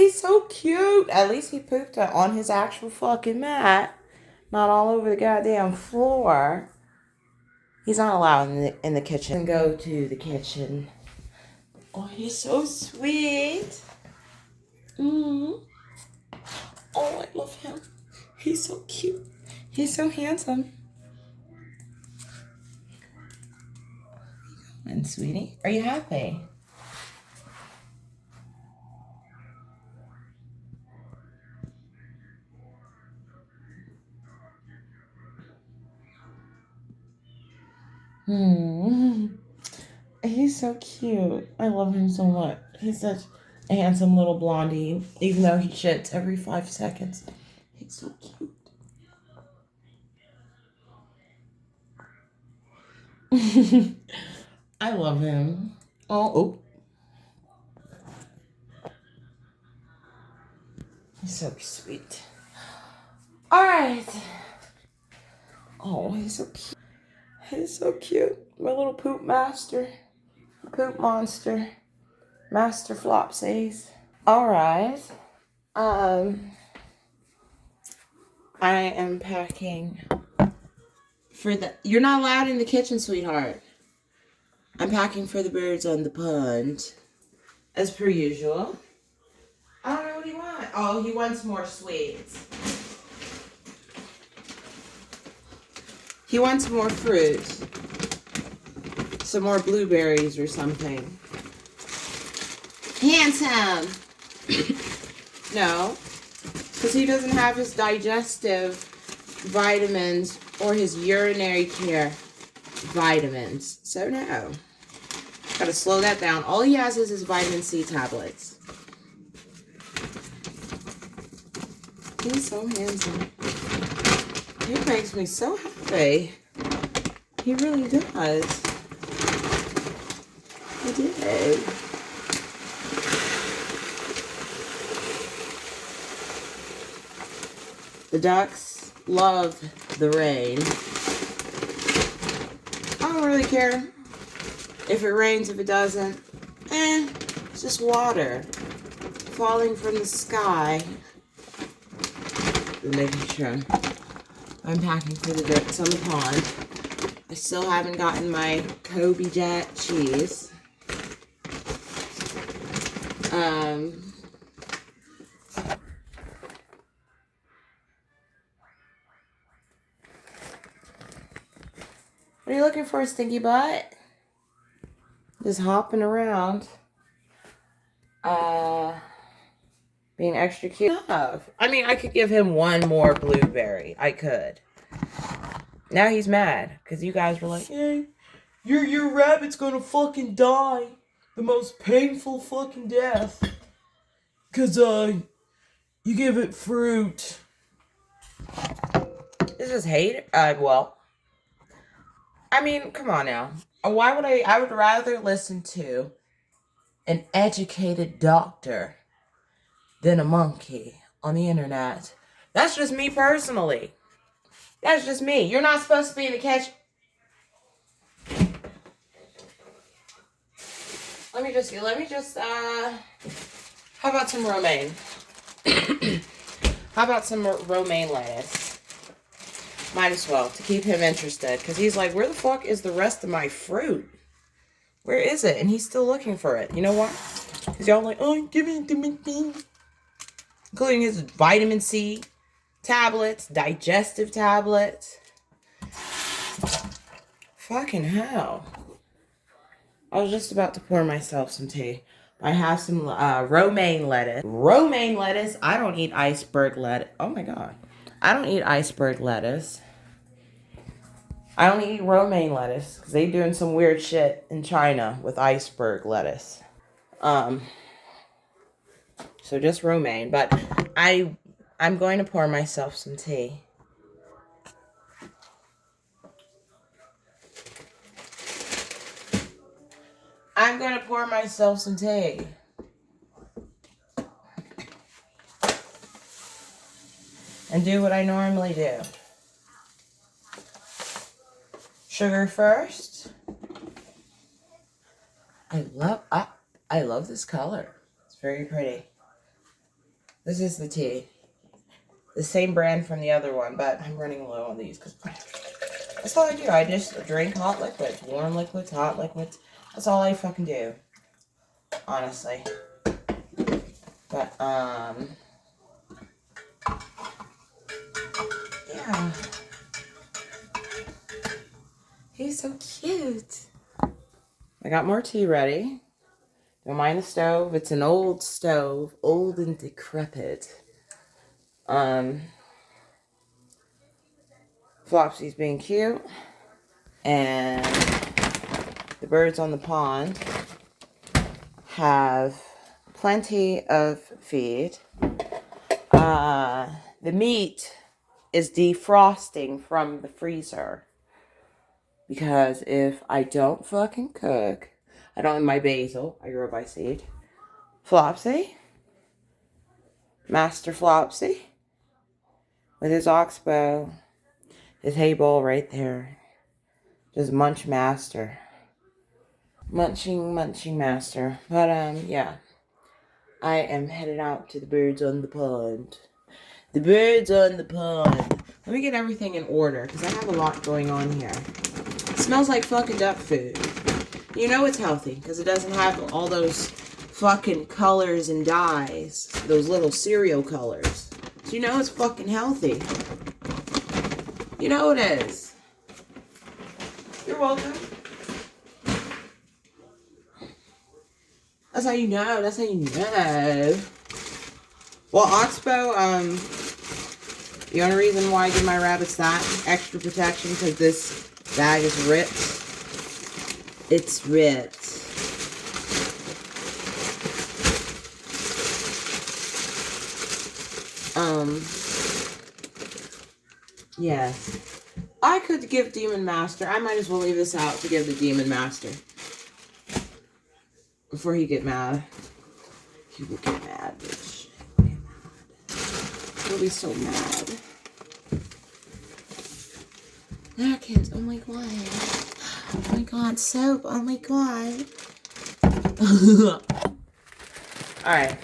He's so cute. At least he pooped on his actual fucking mat, not all over the goddamn floor. He's not allowed in the kitchen. Go to the kitchen. Oh, he's so sweet. Oh, I love him. He's so cute. He's so handsome. And sweetie, are you happy? He's so cute. I love him so much. He's such a handsome little blondie, even though he shits every 5 seconds. He's so cute. I love him. Oh. He's so sweet. All right. Oh, he's so cute. He's so cute. My little poop master. Poop monster. Master Flopsies. All right. I am packing for the... You're not allowed in the kitchen, sweetheart. I'm packing for the birds on the pond. As per usual. I don't know what he wants. Oh, he wants more sweets. He wants more fruit. Some more blueberries or something. Handsome! No. Because he doesn't have his digestive vitamins or his urinary care vitamins. So no. Gotta slow that down. All he has is his vitamin C tablets. He's so handsome. He makes me so happy. He really does. He did. The ducks love the rain. I don't really care if it rains, if it doesn't. It's just water falling from the sky. Making sure I'm packing for the birds on the pond. I still haven't gotten my Kobe Jack cheese. What are you looking for, stinky butt? Just hopping around. Being extra cute. I mean, I could give him one more blueberry. I could. Now he's mad because you guys were like, hey, your rabbit's gonna fucking die. The most painful fucking death. Because, you give it fruit. This is hate. Well, I mean, come on now. Why would I would rather listen to an educated doctor than a monkey on the internet. That's just me personally. That's just me. You're not supposed to be in the kitchen. Let me just, how about some romaine? How about some romaine lettuce? Might as well, to keep him interested. Because he's like, where the fuck is the rest of my fruit? Where is it? And he's still looking for it. You know what? Because y'all like, oh, give me the... Including his vitamin C tablets, digestive tablets. Fucking hell. I was just about to pour myself some tea. I have some romaine lettuce. Romaine lettuce. I don't eat iceberg lettuce. Oh my god. I don't eat iceberg lettuce. I only eat romaine lettuce because they doing some weird shit in China with iceberg lettuce. So just romaine, but I'm going to pour myself some tea. I'm going to pour myself some tea. And do what I normally do. Sugar first. I love this color. It's very pretty. This is the tea. The same brand from the other one, but I'm running low on these because that's all I do. I just drink hot liquids, warm liquids, hot liquids. That's all I fucking do, honestly. But, yeah. He's so cute. I got more tea ready. Don't mind the stove. It's an old stove, old and decrepit. Flopsy's being cute. And the birds on the pond have plenty of feed. The meat is defrosting from the freezer. Because if I don't fucking cook, I don't have my basil, I grow by seed. Flopsy, Master Flopsy, with his oxbow, his hay bowl right there. Just munch master. Munching master. But, yeah. I am headed out to the birds on the pond. The birds on the pond. Let me get everything in order, because I have a lot going on here. It smells like fucking duck food. You know it's healthy, because it doesn't have all those fucking colors and dyes. Those little cereal colors. So you know it's fucking healthy. You know it is. You're welcome. That's how you know. That's how you know. Well, oxbow, the only reason why I give my rabbits that extra protection, because this bag is ripped. It's ripped. Yeah. I could give Demon Master. I might as well leave this out to give the Demon Master. Before he get mad. He will get mad, bitch. He'll get mad. He'll be so mad. Napkins, oh my god. Oh my god, soap, oh my god. Alright.